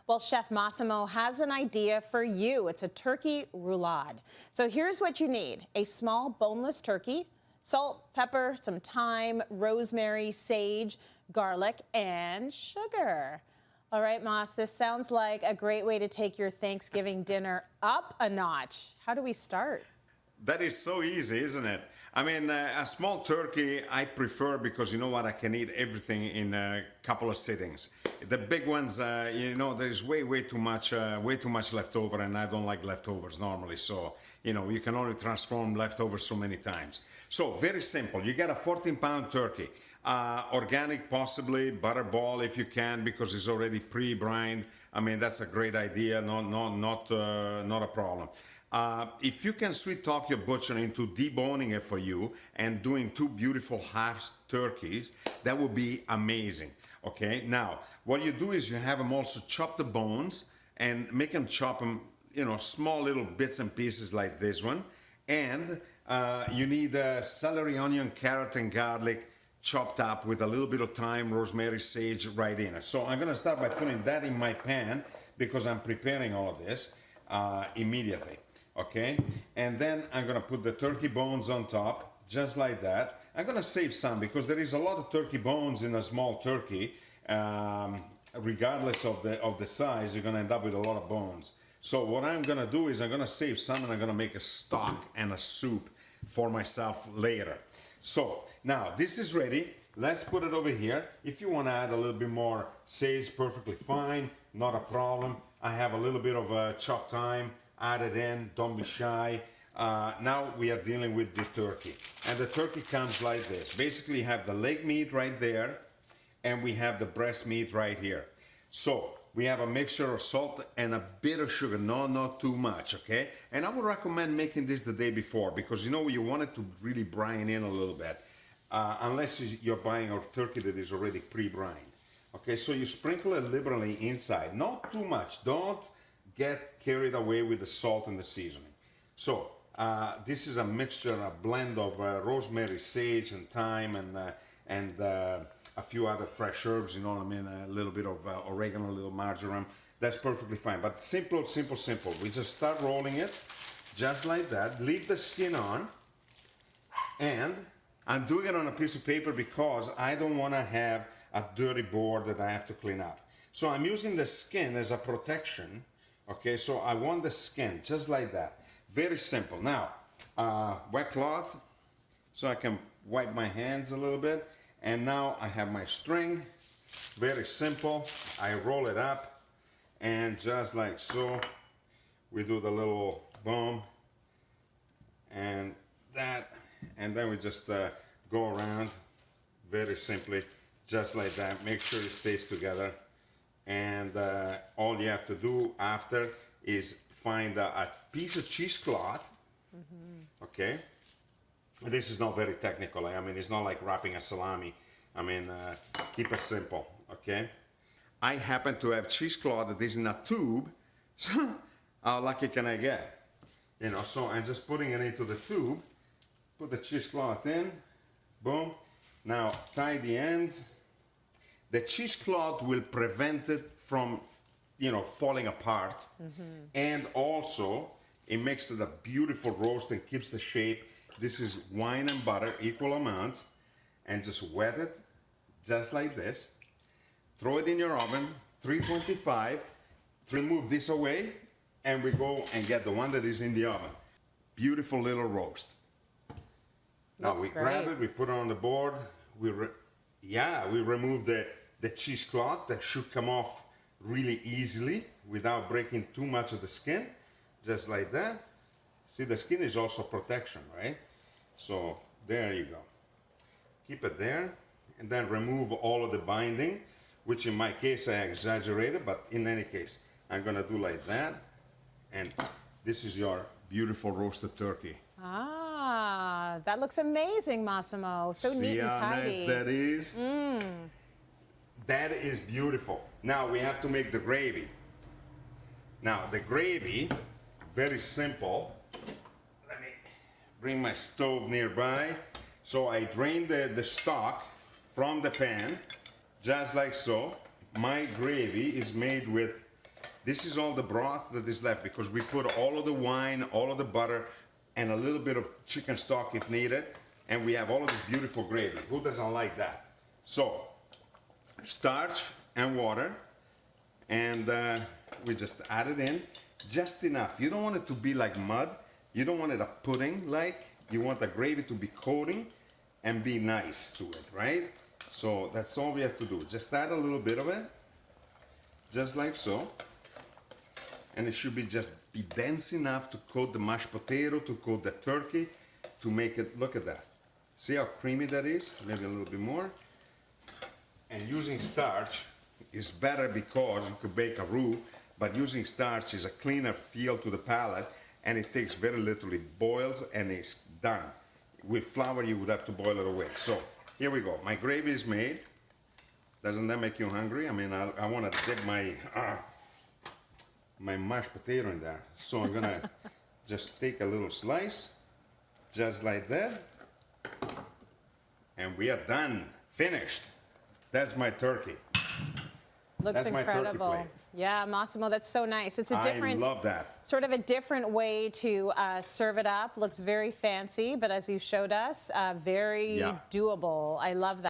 Well, Chef Massimo has an idea for you. It's a turkey roulade. So here's what you need: a small boneless turkey, salt, pepper, some thyme, rosemary, sage, garlic, and sugar. All right, Mas, this sounds like a great way to take your Thanksgiving dinner up a notch. How do we start? That is so easy, isn't it? I mean, a small turkey I prefer because you know what, I can eat everything in a couple of sittings. The big ones, you know, there's way too much left over, and I don't like leftovers normally. So, you know, you can only transform leftovers so many times. So very simple. You get a 14-pound turkey, organic possibly, butterball if you can because it's already pre-brined. I mean, that's a great idea. Not a problem. If you can sweet talk your butcher into deboning it for you and doing two beautiful half turkeys, that would be amazing. Okay, now what you do is you have them also chop the bones and make them chop them, you know, small little bits and pieces like this one. And you need celery, onion, carrot, and garlic chopped up with a little bit of thyme, rosemary, sage right in it. So I'm gonna start by putting that in my pan because I'm preparing all of this immediately. Okay, and then I'm gonna put the turkey bones on top, just like that. I'm gonna save some because there is a lot of turkey bones in a small turkey. Regardless of the size, you're gonna end up with a lot of bones. So what I'm gonna do is I'm gonna save some and I'm gonna make a stock and a soup for myself later. So now this is ready. Let's put it over here. If you want to add a little bit more sage, perfectly fine, not a problem. I have a little bit of chopped thyme. Add it in, don't be shy. Now we are dealing with the turkey. And the turkey comes like this. Basically you have the leg meat right there and we have the breast meat right here. So we have a mixture of salt and a bit of sugar, not too much, okay? And I would recommend making this the day before because you know you want it to really brine in a little bit. Unless you're buying a turkey that is already pre-brined. Okay, so you sprinkle it liberally inside, not too much. Don't get carried away with the salt and the seasoning. So this is a mixture, a blend of rosemary, sage, and thyme, and a few other fresh herbs. You know what I mean? A little bit of oregano, a little marjoram. That's perfectly fine. But simple. We just start rolling it, just like that. Leave the skin on, and I'm doing it on a piece of paper because I don't want to have a dirty board that I have to clean up. So I'm using the skin as a protection. Okay, so I want the skin just like that. Very simple. Now, wet cloth so I can wipe my hands a little bit. And now I have my string. Very simple. I roll it up and just like so, we do the little boom and that, and then we just go around very simply, just like that. Make sure it stays together. And all you have to do after is find a piece of cheesecloth. Okay, this is not very technical. I mean, it's not like wrapping a salami. I mean, keep it simple. Okay, I happen to have cheesecloth that is in a tube, so how lucky can I get? You know, so I'm just putting it into the tube. Put the cheesecloth in. Boom. Now tie the ends. The cheesecloth will prevent it from, you know, falling apart. And also, it makes it a beautiful roast and keeps the shape. This is wine and butter, equal amounts. And just wet it, just like this. Throw it in your oven, 325. Remove this away, and we go and get the one that is in the oven. Beautiful little roast. Now we grab it, we put it on the board. We remove the cheesecloth that should come off really easily without breaking too much of the skin, just like that. See, the skin is also protection, right? So there you go. Keep it there, and then remove all of the binding, which in my case I exaggerated, but in any case, I'm gonna do like that, and this is your beautiful roasted turkey. Ah, that looks amazing, Massimo. So neat and tidy. See how nice that is? That is beautiful. Now we have to make the gravy. Now the gravy, very simple. Let me bring my stove nearby. So I drain the stock from the pan, just like so. My gravy is made with This is all the broth that is left because we put all of the wine, all of the butter, and a little bit of chicken stock if needed. And we have all of this beautiful gravy. Who doesn't like that? So, starch and water, and we just add it in just enough. You don't want it to be like mud. You don't want it a pudding like. You want the gravy to be coating and be nice to it, right? So that's all we have to do. Just add a little bit of it, just like so. And it should be just be dense enough to coat the mashed potato, to coat the turkey, to make it, look at that. See how creamy that is? Maybe a little bit more. And using starch is better because you could bake a roux, but using starch is a cleaner feel to the palate, and it takes very little. It boils and it's done. With flour, you would have to boil it away. So here we go. My gravy is made. Doesn't that make you hungry? I mean, I want to dip my mashed potato in there. So I'm gonna just take a little slice, just like that, and we are done, finished. That's my turkey. Looks That's my turkey incredible. plate. Yeah, Massimo, that's so nice. It's a different, I love that. sort of a different way to serve it up. Looks very fancy, but as you showed us, very Yeah. doable. I love that.